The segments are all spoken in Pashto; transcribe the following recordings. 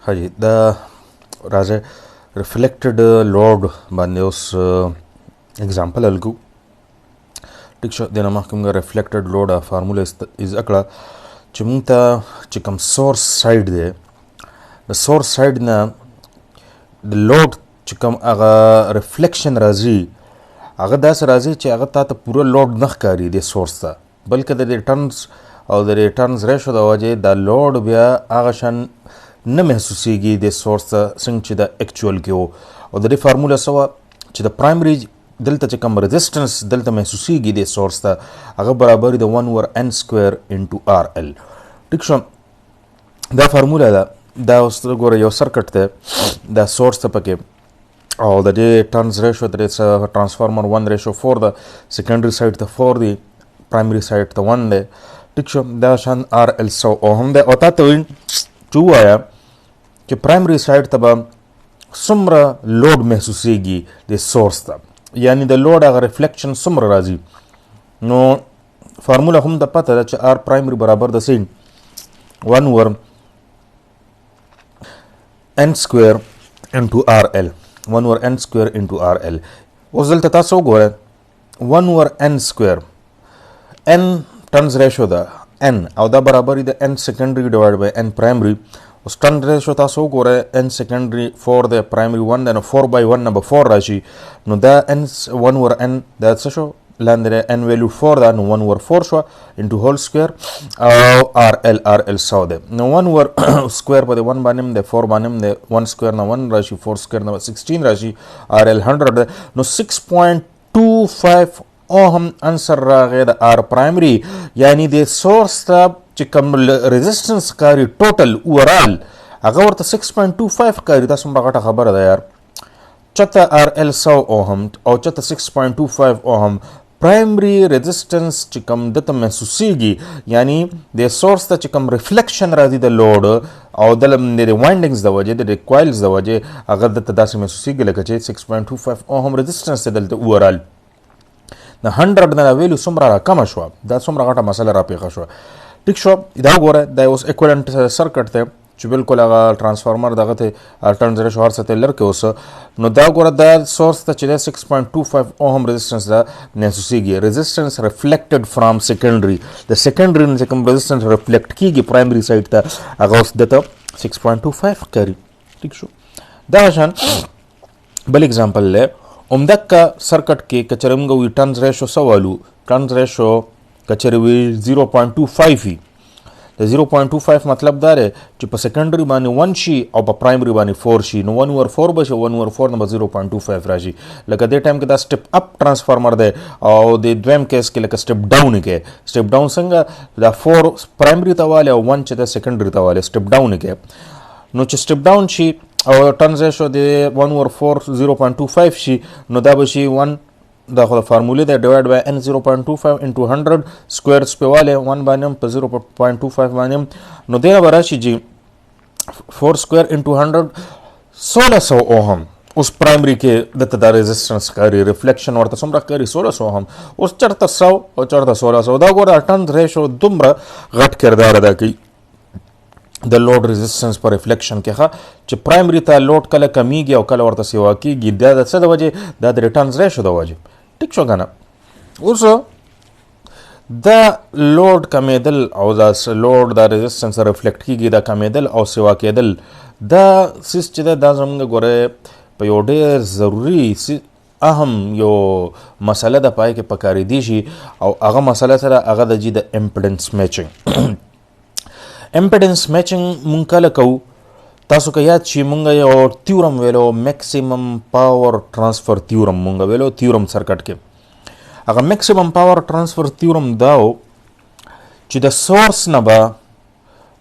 हाजी द राजे reflected load बांधे उस एग्जांपल अलगू ठीक शो देना महकूंगा रिफ्लेक्टेड लोड फार्मूला इज अकड़ा चिमता चिकम source side they the source side ना द लोड चिकम अगा रिफ्लेक्शन राजी अगा दास राजी चे अगा ता पूरा लोड नख कारी दे सोर्स ता बल्कि द रिटर्न्स और द रिटर्न्स रेशो द वजह द लोड बिया अगा शन न महसूसीगी दे सोर्स ता सिंग चे द एक्चुअल के हो और द फार्मूला सवा चे द प्राइमरी दलता चिकम रेजिस्टेंस दलता महसूसीगी दे सोर्स ता अगा बराबर द 1 over n square into RL ठीक शो द फार्मूला दा उस गोरे यो सर्किट ते द सोर्स ता पके or the turns ratio that is a transformer 1:4 the secondary side the 4 the primary side the 1 the picture da shan RL so ohm de ota to chu आया कि primary side तब सुमरा लोड महसूसीगी दे सोर्स तब यानी the load अगर रिफ्लेक्शन सुमरा राजी नो फार्मूला हम द पता है आर प्राइमरी बराबर the same 1 over n square into RL 1 over n square into RL उस दलता सो गोरे 1 over n square n turns ratio दा n और दा बराबर इधर n secondary divided by n primary उस टर्न रेशो ता सो गोरे n secondary for the primary 1 then 4 by 1 number 4 राशि नो दा n 1 over n दा सो लैंडरे n value 4 दा नो 1 over 4 show into whole square RL so they know 1 over square पर दे 1 बानिम दे 4 बानिम दे 1 square ना 1 राशि 4 square ना 16 राशि RL 100 दे नो 6.25 ओहम आंसर रागे द R प्राइमरी यानी दे सोर्स ता चिकम रेजिस्टेंस कारी टोटल ओवरऑल अगर वर्त 6.25 कारी ता सुमरा घटा खबर है यार चता RL 100 ओहम और चता 6.25 ओहम प्राइमरी रेजिस्टेंस चिकम दत महसूसीगी यानी दे सोर्स ता चिकम रिफ्लेक्शन राजी द लोड और दलम दे वाइंडिंग्स द वजह दे कॉइल्स द वजह अगर दत दास महसूसीगी लकचे 6.25 ओहम रेजिस्टेंस से दलते ओवरऑल द 100 ना वैल्यू सुमरा कम शो दा सुमरा घटा मसला रा पे शो ठीक शो इदा गोरे द वाज इक्विवेलेंट सर्किट थे जो बिल्कुल आगा ट्रांसफार्मर दागा थे टर्न्स रेशो हर सते लर के उस नो दा गोरे द सोर्स ता चिले 6.25 ओहम रेजिस्टेंस दा necessity resistance reflected from secondary the secondary ने कम रेजिस्टेंस रिफ्लेक्ट की प्राइमरी साइड ता आगा उस दता 6.25 करी ठीक शो दा हसन बल एग्जांपल ले उमदक का सर्किट के कचरमगो टर्न्स रेशो सवालू टर्न्स रेशो कचरवी 0.25 ही 0.25 मतलब दार है कि पर सेकेंडरी बानी 1 शी और पर प्राइमरी बानी 4 शी नो 1 ओवर 4 बशे 1 ओवर 4 नंबर 0.25 राशि लगा दे टाइम के दा स्टेप अप ट्रांसफार्मर दे और दे द्वैम केस के लगा स्टेप डाउन संगा दा 4 प्राइमरी तवाले और 1 चे सेकेंडरी तवाले स्टेप डाउन के नो चे स्टेप डाउन शी और टर्न्स रेशो दे 1 ओवर 4 0.25 शी नो दा बशी 1 दा फार्मूले दे डिवाइड बाय n 0.25 into 100 स्क्वायर्स पे वाले 1 बानियम पे 0.25 बानियम नो देना बराशी जी 4 स्क्वायर into 100 1600 ओहम उस प्राइमरी के दत्ता रेजिस्टेंस करी रिफ्लेक्शन और तसमरा करी 1600 ओहम उस चढ़ता 100 और चढ़ता 1600 दा गोरा टर्न रेशो दुमरा घट किरदार अदा की द लोड रेजिस्टेंस पर रिफ्लेक्शन के खा च प्राइमरी ता लोड कल कमी गया और कल और सेवा की गिद्दा द सद वजह द रिटर्न्स रेशो द वजह ठीक शो गाना उस द लोड कमेदल और the load the resistance reflect की गिदा कमेदल और सेवा के दल द सिस च द जम गोरे पयोडे जरूरी अहम यो मसला द पाए के पकारी दीशी और अगा मसला सरा अगा द जी द इम्पीडेंस मैचिंग इम्पीडेंस मैचिंग मुंकल कऊ तासु का याद ची मुंगा यो थ्योरम वेलो मैक्सिमम पावर ट्रांसफर थ्योरम मुंगा वेलो थ्योरम सर्किट के अगर मैक्सिमम पावर ट्रांसफर थ्योरम दाओ ची द सोर्स नबा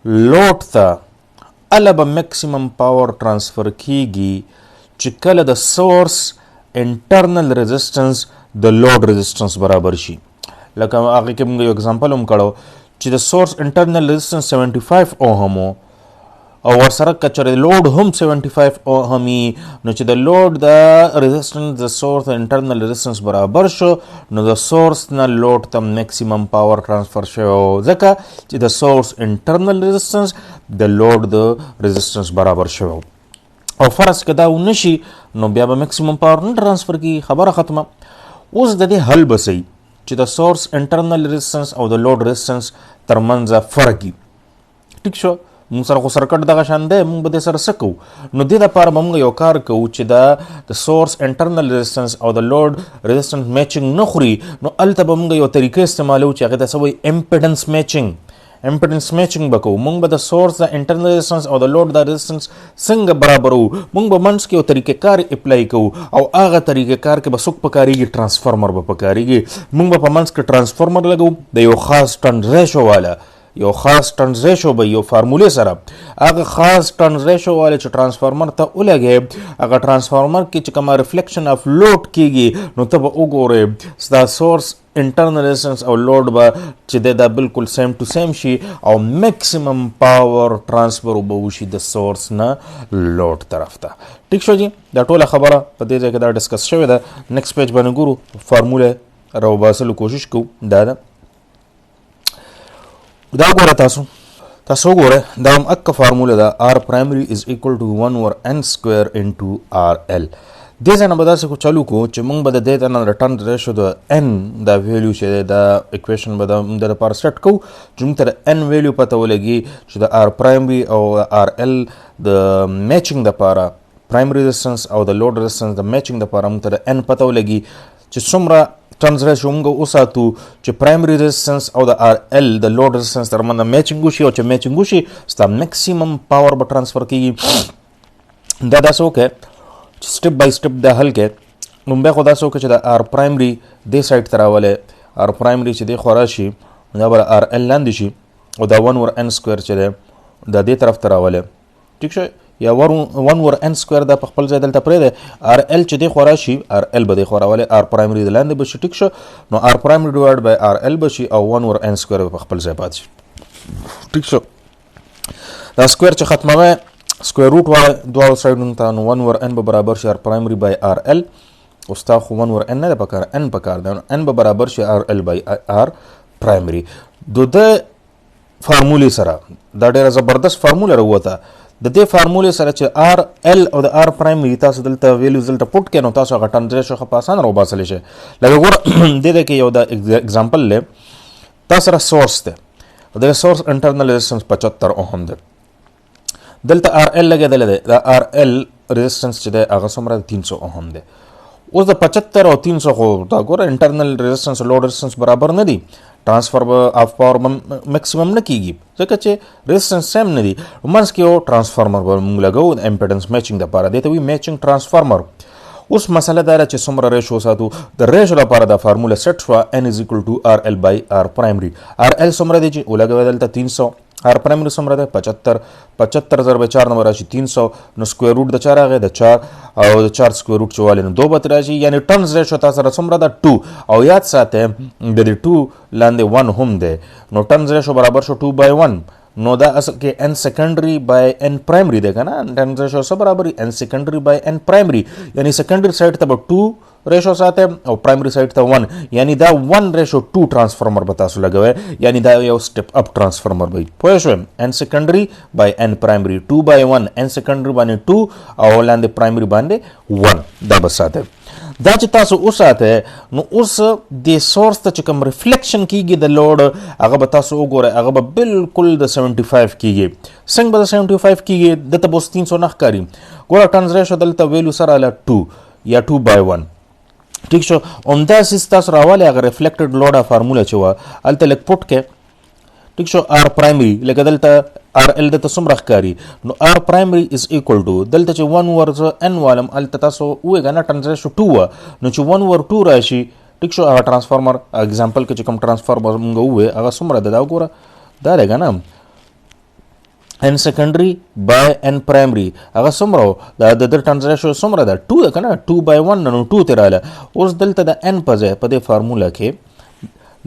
लोड ता अलबा मैक्सिमम पावर ट्रांसफर कीगी ची कल the source internal resistance the load resistance बराबर शी लका आगे के मुंगा यो एग्जांपल कड़ो ची द सोर्स इंटरनल रेजिस्टेंस 75 ओहम او ورسره کچره لوډ هم 75 اوهمي نو چې د لوډ د ریزسټنس د سورس انټرنل ریزسټنس برابر شو نو د سورس نه لوډ ته میکسیمم پاور ترانسفر شو ځکه چې د سورس انټرنل ریزسټنس د لوډ د ریزسټنس برابر شو او فرض کدا ونشي نو بیا به میکسیمم پاور نه ترانسفر کی خبره ختمه. اوس د دې حل بسې چې د سورس انټرنل ریزسټنس او د لوډ ریزسټنس ترمنځ فرق کی. ټیک شو موږ سره خو سرکټ دغه شان دی موږ به دې سره څه کوو نو دې دپاره به موږ یو کار کوو چې د سورس انټرنل ریزسټنس او د لوډ ریزسټنس میچنګ نه خوري نو هلته به موږ یو طریقه استعمالوو چې هغې ته څه وایي امپیډنس میچنګ به کوو. موږ به د سورس د انټرنل ریزسټنس او د لوډ د ریزسټنس څنګه برابرو موږ به منځ کې یو طریقه کار اپلای کوو او هغه طریقه کار کې به څوک پکارېږي ټرانسفارمر به پکارېږي. موږ به په منځ کې ټرانسفارمر لګوو د یو خاص ټن ریشو والا یو خاص ټرنز ریشو به یو فارمولې سره هغه خاص ټرنز ریشو والا چې ټرانسفارمر ته ولګي هغه ټرانسفارمر کې چې کومه ریفلیکشن اف لوډ کیږي نو ته به وګورې ستا سورس انټرنل ریزسټنس او لوډ به چې دا بالکل سیم ټو سیم شي او میکسیمم پاور ترانسفر به وشي د سورس نه لوډ طرف ته. ټیک شو جی دا ټوله خبره په دې ځای کې دا ډسکس شوې ده. نیکسټ پیج باندې ګورو فارموله راوباسلو کوشش کوو. دا ګوره تاسو ګوره دا هم اکه فارموله ده R primary is equal to 1 over n square into RL. دې ځای نه به داسې چالو کو چې موږ به د دې نه د ټرن ریشو د n دا ویلیو چې دا اکویشن به د لپاره سیټ کوو چې موږ ته د n ویلیو پته ولګي چې د R primary او RL د میچنګ دپاره پرایمري ریزسټنس او د لوډ ریزسټنس د میچنګ دپاره موږ ته د n پته ولګي چې څومره ټرنز ریشو موږ وساتو چې پرایمري ریزسټنس او د RL د لوډ ریزسټنس ترمنځ میچنګ وشي او چې میچنګ وشي ستا میکسیمم پاور به ترانسفر کیږي. دا داسې وکړه چې سټپ بای سټپ دا حل کې نو بیا خو داسې وکړه چې د R پرایمري دې سایډ ته راولې R پرایمري چې دې خوا راشي دا به RL لاندې شي او دا 1 over n سکویر چې دی دا دې طرف ته راولې. ټیک شو یا 1 over n سکویر دا په خپل ځای دلته پرېږدی RL چې دې خوا راشي RL به دې خوا راولې R پرایمري د لاندې به شي. ټیک شو نو R پرایمري ډیوایډ بای RL به شي او 1 over n سکویر به په خپل ځای پاتې شي. ټیک شو دا سکویر چې ختموي سکویر روټ وای دواړو سایډونو ته نو 1 over n به برابر شي R پرایمري بای RL او ستا خو 1 over n نه ده پکار n پکار ده نو n به برابر شي RL بای R پرایمري. د فارمولې سره دا ډېره زبردست فارموله راووته. د دې فارمولې سره چې RL او د R پرایمري تاسو دلته ویلیوز دلته پوټ کړئ نو تاسو هغه ټرن ریشو ښه په اسانه راوباسلی شئ. لکه ګوره دې کې یو د اګزامپل دی تا سره سورس دی د سورس انټرنل ریزسټنس 75 اوهم دی دلته RL لګېدلی دی دا RL ریزسټنس چې دی هغه څومره 300 اوهم دی. اوس د 75 او 300 خو دا ګوره انټرنل ریزسټنس لوډ ریزسټنس برابر نه دي transfer of power maximum न कीगी ځکه چې resistance same نه دي منځ کې یو ट्रांसफार्मर موږ لګو امپیډنس میچینګ لپاره دته وی میچینګ ट्रांसफार्मर. اوس مسله دا چې څومره ریشو ساتو د ریشو لپاره د فارموله سیټ شو n is equal to RL by R primary. RL څومره دی چې ولګوي دلته 300 R primary څومره ده 75 ضرب 4 نمبر راشي 300 نو سکوير روټ د 4 راغی د 4 او د 4 سکوير روټ چواله نو 2 به راشي یعنی ټرنز ریشو تاسو سره څومره ده 2 او یاد ساته د 2 لاندې 1 هم ده نو ټرنز ریشو برابر شو 2/1 نو دا اصل کې n secondary by n primary ده کنه ټرنز ریشو سره برابر n secondary by n primary یعنی secondary سایډ ته 2 ریشو ساته او پرایمری سایډ ته 1 یعنی دا 1:2 ट्रांसफार्मर به تاسو لګوي یعنی دا یو سټپ اپ ट्रांसफार्मर وي پوه شو n secondary by n primary 2/1 n secondary باندې 2 او لاندې پرایمری باندې 1 دا به ساته دا چې تاسو اوساته نو اوس د سورس ته کوم ریفلیکشن کیږي د لوډ هغه به تاسو وګورئ هغه به بالکل د 75 کیږي څنګه به 75 کیږي د ته بوس 300 نخ کاری ګوره ټرنز ریشو دلته ویلو سره له 2 یا 2/1 ٹھیک شو عمدہ سیستاس راواله هغه ریفلیکټډ لوډه فارموله چې و الته لک پټ کې ٹھیک شو R پرایمری لکه دلته RL د څومره ښکاری نو R پرایمری از ایکوال ټو دلته چې 1 ورز n والم الته تاسو وګا نه ټرانزیشن 2 نو چې 1 ور 2 راشي ٹھیک شو هغه transformer example کې چې کوم ट्रांसफार्मर موږ وې هغه څومره ده دا وګوره دا لګا نه n secondary by n primary هغه څومره دا د ټرانزیشن څومره ده 2 کنه 2/1 نو 2 تراله اوس دلته د n په ځای په دې فارموله کې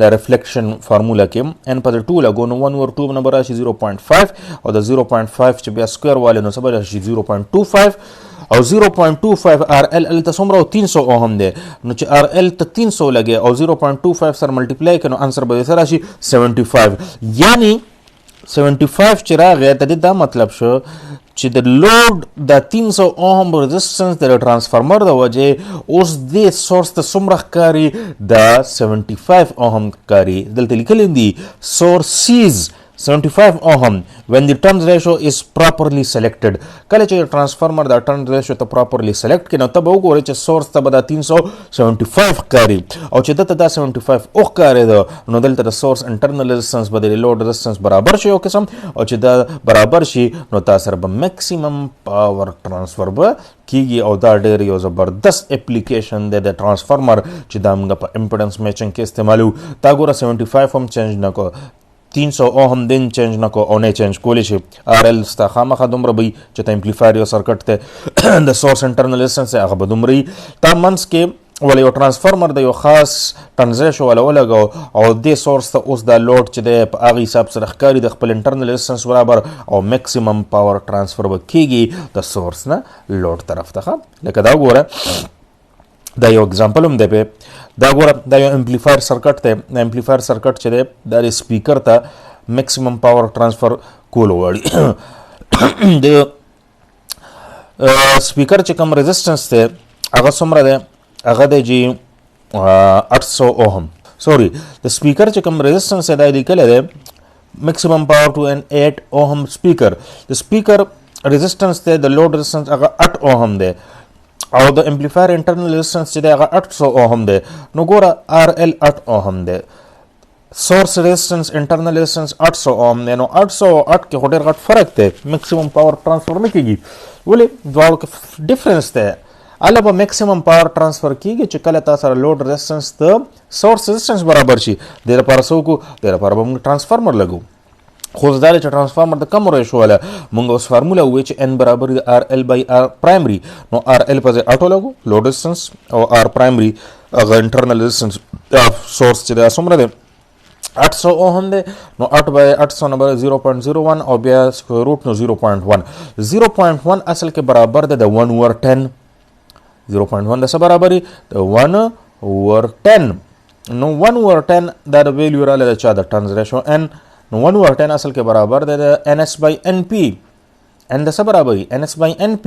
د ریفلیکشن فارمولا کې ان په 2 لګو نو 1 over 2 نه براشي 0.5 او د 0.5 چې بیا سکوير والے نو سبا شي 0.25 او 0.25 RL ال ته څومره 300 اوهم دی نو چې RL ته 300 لګي او 0.25 سره ملټیپلای کړي نو انسر به سره شي 75 یعنی 75 چې راغی ته دا مطلب شو چې د لوډ د 300 اوهم ريزिस्टेंस د ترانسفارمر د وجه اوس د سورس ته څومره ښکاري د 75 اوهم ښکاري دلته لیکل دي سورس سیز 75 ohm when the turns ratio is properly selected کله چې ترانسفارمر د turns ratio ته properly select کینو ته به وګورئ چې سورس ته به د 375 کاری او چې دته د 75 او کاری ده نو دلته د سورس انټرنل ريزिस्टेंस به د لوډ ريزिस्टेंस برابر شي او قسم او چې دا برابر شي نو تاسو سره به میکسیمم پاور ترانسفر به کیږي او دا ډېر یو زبردست اپلیکیشن دی د ترانسفارمر چې دا موږ په امپیډنس میچنګ کې استعمالو تا ګوره 75 هم چینج نکو 300 اوهم دین چینج نکو او نه چینج کولی شي RL ستا خامخا دومره به چې ته امپلیفایر یو سرکټ ته د سورس انټرنل ريزिस्टेंस هغه به دومره تا منس کې ولې یو ترانسفارمر د یو خاص ټرانزیشن ولګو او د سورس ته اوس د لوډ چې د په هغه حساب سره ښکاری د خپل انټرنل ريزिस्टेंस برابر او میکسیمم پاور ترانسفر به کیږي د سورس نه لوډ طرف ته لکه دا ګوره دا یو اگزامپل هم دی په دا ګوره دا یو امپلیفایر سرکټ ته د امپلیفایر سرکټ چې دی د سپیکر ته میکسیمم پاور ترانسفر کول وړي د سپیکر چې کوم ريزिस्टेंस ته هغه څومره دی هغه دی جی 800 اوهم سوري د سپیکر چې کوم ريزिस्टेंस دی لیکل دی میکسیمم پاور ټو ان 8 اوهم سپیکر د سپیکر ريزिस्टेंس ته د لوډ ريزिस्टेंس هغه 8 اوهم دی او د امپلیفایر انټرنل ريزिस्टेंस چې دی هغه 800 اوهم دی نو ګوره RL 8 اوهم دی سورس ريزिस्टेंस انټرنل ريزिस्टेंस 800 اوهم دی نو 800 او 8 کې ډېر غټ فرق دی میکسیمم پاور ترانسفر نه کیږي ولې دواړو کې ډیفرنس دی اله به میکسیمم پاور ترانسفر کیږي چې کله تاسو سره لوډ ريزिस्टेंس ته سورس ريزिस्टेंس برابر شي د لپاره سوکو د لپاره به موږ ترانسفارمر لګو خو دا چې ترانسفارمر د کم ریشو ولا مونږ اوس فارمولا وې چې n برابر د RL by R پرایمري نو RL په ځای اټو لګو لوډ ريزिस्टेंस او R پرایمري هغه انټرنل ريزिस्टेंس سورس چې دا څومره دی 800 اوهم دی نو 8 by 800 نمبر 0.01 او بیا سکوير روټ نو 0.1 0.1 اصل کې برابر دی د 1 over 10 0.1 د څه برابر دی د 1 over 10 نو 1 over 10 دا د ویلیو رااله د چا د ټرنز ریشو n نو 1 over 10 اصل کې برابر دی د NS by NP n د څه برابر NS by NP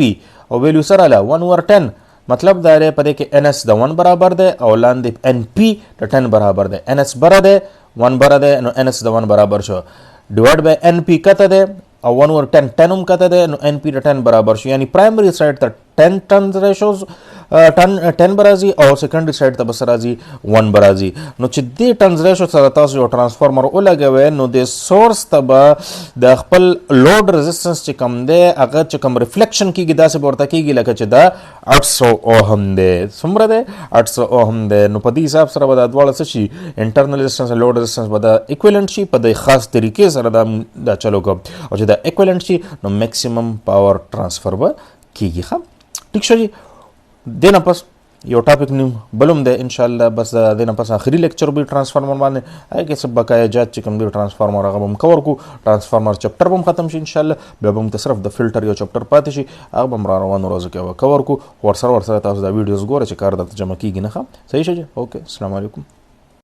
او ویلیو سره له 1 over 10 مطلب دا دی په دې کې NS د 1 برابر دی او لاندې NP د 10 برابر دی NS بره دی 1 بره دی نو NS د 1 برابر شو ډیوایډ بای NP کته دی او 1 over 10 10 هم کته دی نو NP د 10 برابر شو یعنی پرایمری سایډ ته 10 ټرنز ریشوز 10 برازي او سیکنډري سایډ ته بس راځي 1 برازي نو چې دې ټرنز ریشو سره تاسو یو ترانسفارمر ولګوي نو د سورس ته به د خپل لوډ ريزिस्टेंस چې کم دی هغه چې کم ریفلیکشن کیږي دا څه ورته کیږي لکه چې دا 800 اوهم دی څومره دی 800 اوهم دی نو په دې حساب سره به دا دواړه څه شي انټرنل ريزिस्टेंस او لوډ ريزिस्टेंس به دا ایکویلنٹ شي په د خاص طریقې سره دا چلو کوم او چې دا ایکویلنٹ شي نو میکسیمم پاور ترانسفر به کیږي ښه ٹھیک شو جی دینه پس یو ټاپک نیم بلوم ده ان شاء الله بس دینه پس اخري لیکچر به ترانسفارمر باندې هغه کې سب بقایا جات چې کوم دی ترانسفارمر هغه هم کور کو ترانسفارمر چپټر هم ختم شي ان شاء الله بیا به هم صرف د فلټر یو چپټر پاتې شي هغه هم را روانو روزو کې کور کو ورسره تاسو دا ویډیوز ګوره چې کار د جمع کیږي نه ښه صحیح شي اوکے السلام علیکم